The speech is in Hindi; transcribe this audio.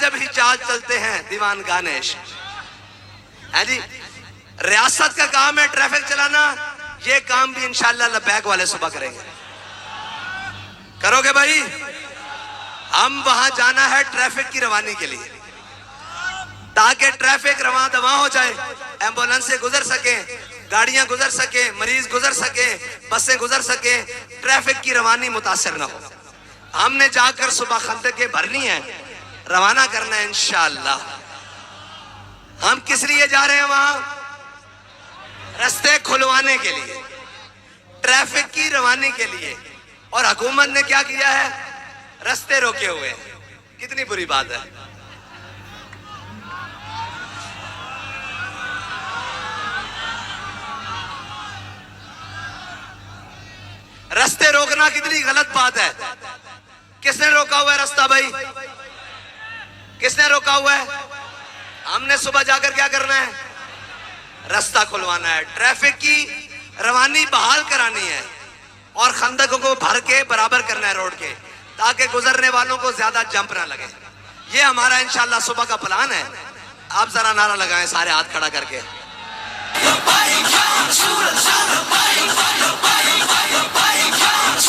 जब ही चाल चलते हैं दीवान गानेश है जी। रियासत का काम है ट्रैफिक चलाना, ये काम भी इंशाल्लाह लबैक वाले सुबह करेंगे। करोगे भाई? हम वहां जाना है ट्रैफिक की रवानी के लिए, ताकि ट्रैफिक रवां दवा हो जाए, एम्बुलेंस से गुजर सके, गाड़ियां गुजर सके, मरीज गुजर सके, बसें गुजर सके, ट्रैफिक की रवानी मुतासर ना हो। हमने जाकर सुबह खंदकें भरनी है, रवाना करना है इंशाअल्लाह। हम किस लिए जा रहे हैं वहां? रास्ते खुलवाने के लिए, ट्रैफिक की रवानी के लिए। और हुकूमत ने क्या किया है? रास्ते रोके हुए हैं। कितनी बुरी बात है। रास्ते रोकना कितनी गलत बात है। किसने रोका हुआ है रास्ता भाई? किसने रोका हुआ है? हमने सुबह जाकर क्या करना है? रास्ता खुलवाना है, ट्रैफिक की रवानी बहाल करानी है और खंदकों को भर के बराबर करना है रोड के, ताकि गुजरने वालों को ज्यादा जंप ना लगे। ये हमारा इंशाल्लाह सुबह का प्लान है। आप जरा नारा लगाएं सारे हाथ खड़ा करके।